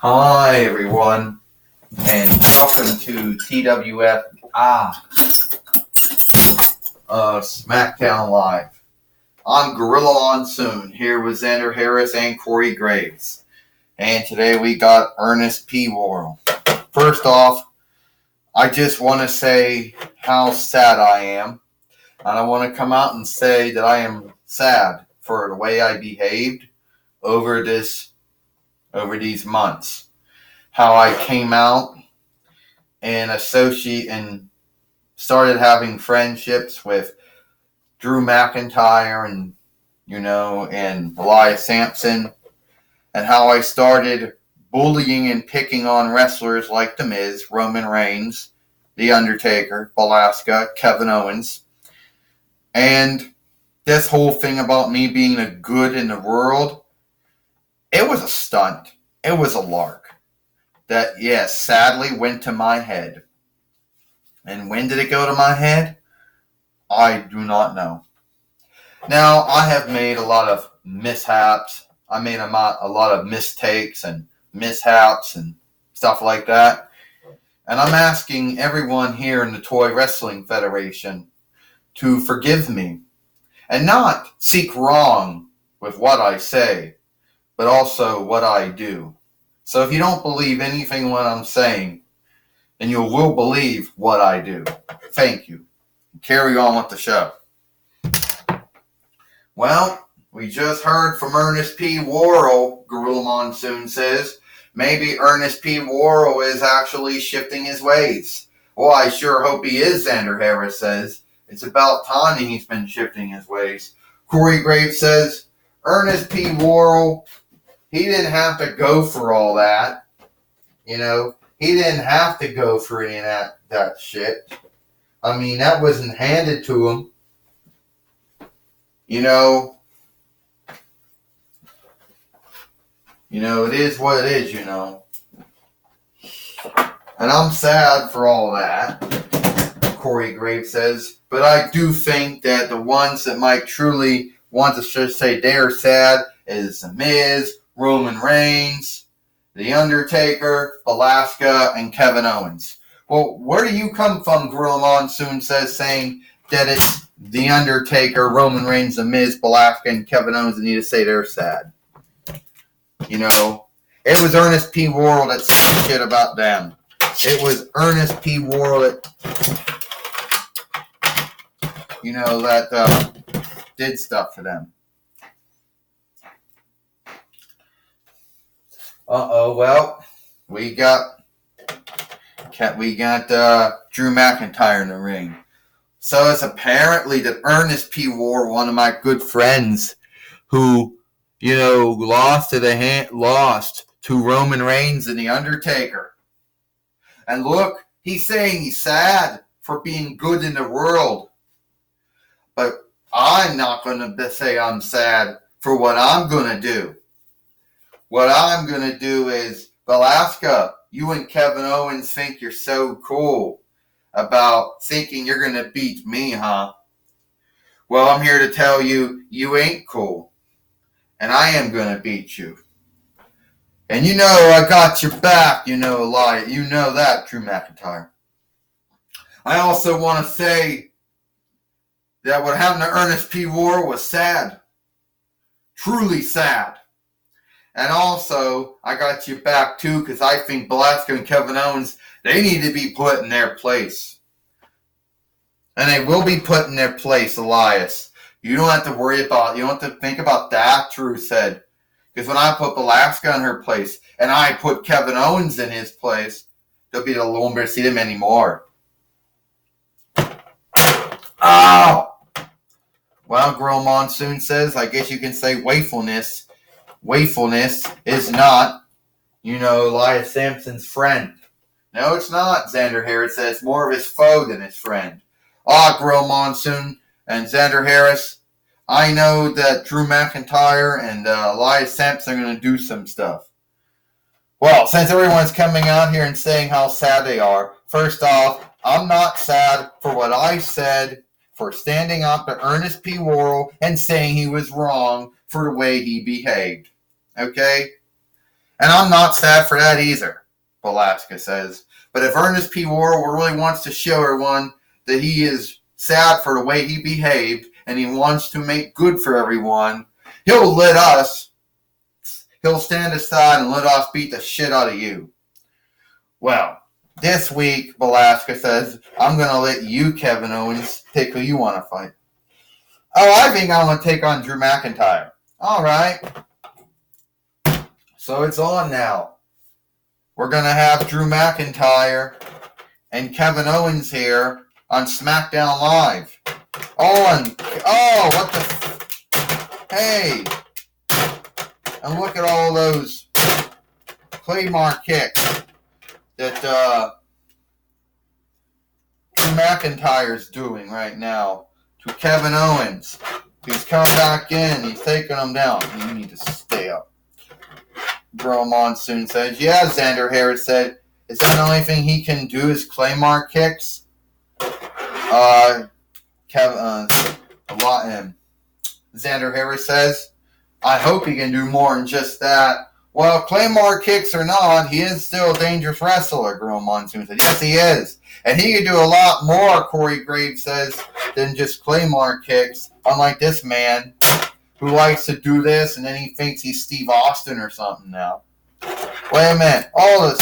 Hi everyone, and welcome to TWF Smackdown Live. I'm Gorilla Monsoon here with Xander Harris and Corey Graves, and today we got Ernest P. Worrell. First off, I just want to say how sad I am, and I want to come out and say that I am sad for the way I behaved over these months. How I came out and started having friendships with Drew McIntyre and Elias Sampson, and how I started bullying and picking on wrestlers like The Miz, Roman Reigns, The Undertaker, Velasquez, Kevin Owens, and this whole thing about me being a good in the world, it was a stunt. It was a lark. That, yes, sadly went to my head. And when did it go to my head? I do not know. Now, I have made a lot of mishaps. I made a lot of mistakes and mishaps and stuff like that. And I'm asking everyone here in the Toy Wrestling Federation to forgive me and not seek wrong with what I say, but also what I do. So if you don't believe anything what I'm saying, then you will believe what I do. Thank you. Carry on with the show. Well, we just heard from Ernest P. Worrell, Gorilla Monsoon says. Maybe Ernest P. Worrell is actually shifting his ways. Well, I sure hope he is, Xander Harris says. It's about time he's been shifting his ways. Corey Graves says, Ernest P. Worrell, he didn't have to go for all that. He didn't have to go for any of that shit. I mean, that wasn't handed to him. It is what it is, And I'm sad for all that, Corey Graves says. But I do think that the ones that might truly want to just say they're sad is The Miz, Roman Reigns, The Undertaker, Velasquez, and Kevin Owens. Well, where do you come from, Gorilla Monsoon says, saying that it's The Undertaker, Roman Reigns, The Miz, Velasquez, and Kevin Owens that need to say they're sad? It was Ernest P. Worrell that said shit about them. It was Ernest P. Worrell that, did stuff to them. Well, we got Drew McIntyre in the ring. So it's apparently that Ernest P. Worrell, one of my good friends, who, lost to Roman Reigns and The Undertaker. And look, he's saying he's sad for being good in the world. But I'm not going to say I'm sad for what I'm going to do. What I'm going to do is, Velasquez, you and Kevin Owens think you're so cool about thinking you're going to beat me, huh? Well, I'm here to tell you, you ain't cool. And I am going to beat you. And I got your back, Elias. You know that, Drew McIntyre. I also want to say that what happened to Ernest P. Worrell was sad. Truly sad. And also, I got you back, too, because I think Velasquez and Kevin Owens, they need to be put in their place. And they will be put in their place, Elias. You don't have to you don't have to think about that, Drew said. Because when I put Velasquez in her place, and I put Kevin Owens in his place, they'll be able to see them anymore. Oh! Well, Gorilla Monsoon says, I guess you can say wakefulness. Wakefulness is not, Elias Sampson's friend. No, it's not, Xander Harris says. It's more of his foe than his friend. Gorilla Monsoon and Xander Harris, I know that Drew McIntyre and Elias Sampson are going to do some stuff. Well, since everyone's coming out here and saying how sad they are, first off, I'm not sad for what I said, for standing up to Ernest P. Worrell and saying he was wrong for the way he behaved. Okay? And I'm not sad for that either, Velasquez says. But if Ernest P. Worrell really wants to show everyone that he is sad for the way he behaved and he wants to make good for everyone, he'll stand aside and let us beat the shit out of you. Well, this week, Velasquez says, I'm going to let you, Kevin Owens, pick who you want to fight. Oh, I think I want to take on Drew McIntyre. All right. So it's on now. We're going to have Drew McIntyre and Kevin Owens here on Smackdown Live. What the... Hey. And look at all those Claymore kicks that Drew McIntyre's doing right now to Kevin Owens. He's come back in. He's taking him down. You need to stay up. Bro Monsoon says, yeah, Xander Harris said, is that the only thing he can do is Claymore kicks? Xander Harris says, I hope he can do more than just that. Well, Claymore kicks or not, he is still a dangerous wrestler, Girl Monsoon said. Yes, he is. And he can do a lot more, Corey Graves says, than just Claymore kicks. Unlike this man who likes to do this and then he thinks he's Steve Austin or something now. Wait a minute. Oh,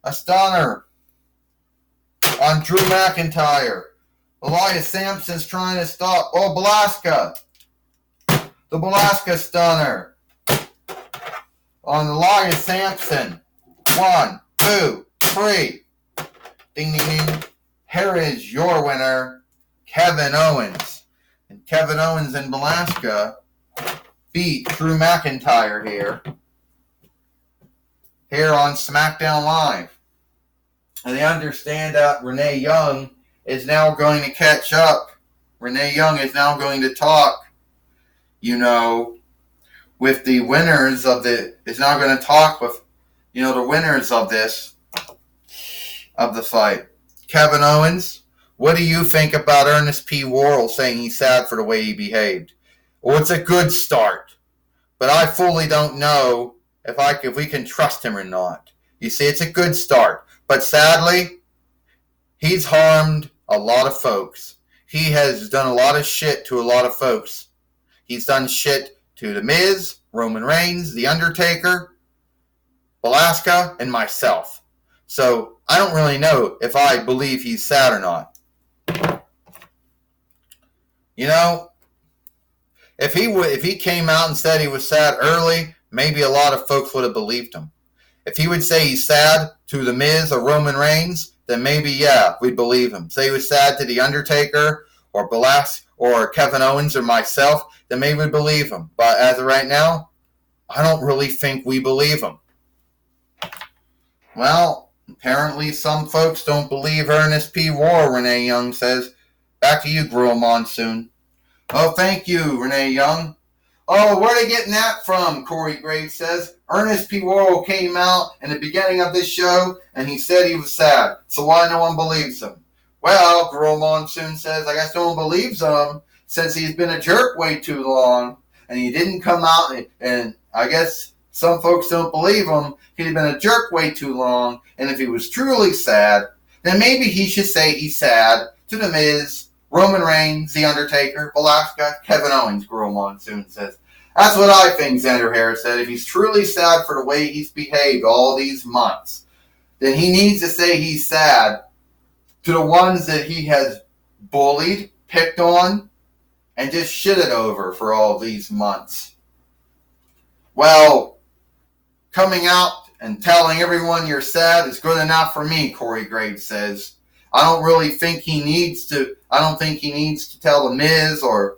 a stunner on Drew McIntyre. Elias Sampson's trying to stop. Oh, Belasca. The Belasca stunner on Elias Sampson. 1, 2, 3. Ding, ding, ding. Here is your winner, Kevin Owens. And Kevin Owens and Belasca beat Drew McIntyre here on SmackDown Live. And they understand that Renee Young is now going to catch up. Renee Young is now going to talk, with the winners of the winners of the fight. Kevin Owens, what do you think about Ernest P. Worrell saying he's sad for the way he behaved? Well, it's a good start, but I fully don't know if we can trust him or not. You see, it's a good start, but sadly, he's harmed a lot of folks. He has done a lot of shit to a lot of folks. He's done shit to The Miz, Roman Reigns, The Undertaker, Belasca, and myself. So I don't really know if I believe he's sad or not. If he came out and said he was sad early, maybe a lot of folks would have believed him. If he would say he's sad to The Miz or Roman Reigns, then maybe, yeah, we'd believe him. Say he was sad to The Undertaker or Belasca or Kevin Owens or myself, then maybe we'd believe him. But as of right now, I don't really think we believe him. Well, apparently some folks don't believe Ernest P. Worrell, Renee Young says. Back to you, Grill Monsoon. Oh, thank you, Renee Young. Oh, where are they getting that from? Corey Graves says. Ernest P. Worrell came out in the beginning of this show and he said he was sad. So why no one believes him? Well, Grill Monsoon says, I guess no one believes him since he's been a jerk way too long. And he didn't come out and I guess some folks don't believe him. He'd been a jerk way too long. And if he was truly sad, then maybe he should say he's sad to The Miz, Roman Reigns, The Undertaker, Belasca, Kevin Owens, Grill Monsoon says. That's what I think, Xander Harris said. If he's truly sad for the way he's behaved all these months, then he needs to say he's sad to the ones that he has bullied, picked on, and just shitted over for all these months. Well, coming out and telling everyone you're sad is good enough for me, Corey Graves says. I don't think he needs to tell The Miz or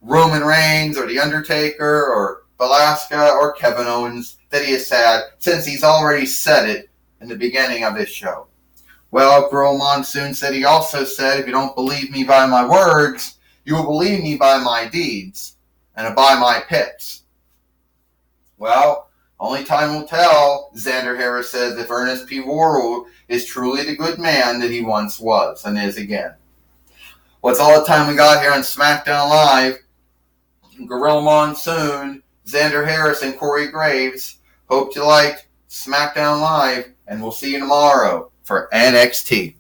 Roman Reigns or The Undertaker or Belasca or Kevin Owens that he is sad since he's already said it in the beginning of this show. Well, Girl Monsoon said he also said, if you don't believe me by my words, you will believe me by my deeds and by my picks. Well, only time will tell, Xander Harris says, if Ernest P. Worrell is truly the good man that he once was and is again. Well, it's all the time we got here on SmackDown Live. Gorilla Monsoon, Xander Harris, and Corey Graves Hope you liked Smackdown Live, and we'll see you tomorrow for NXT.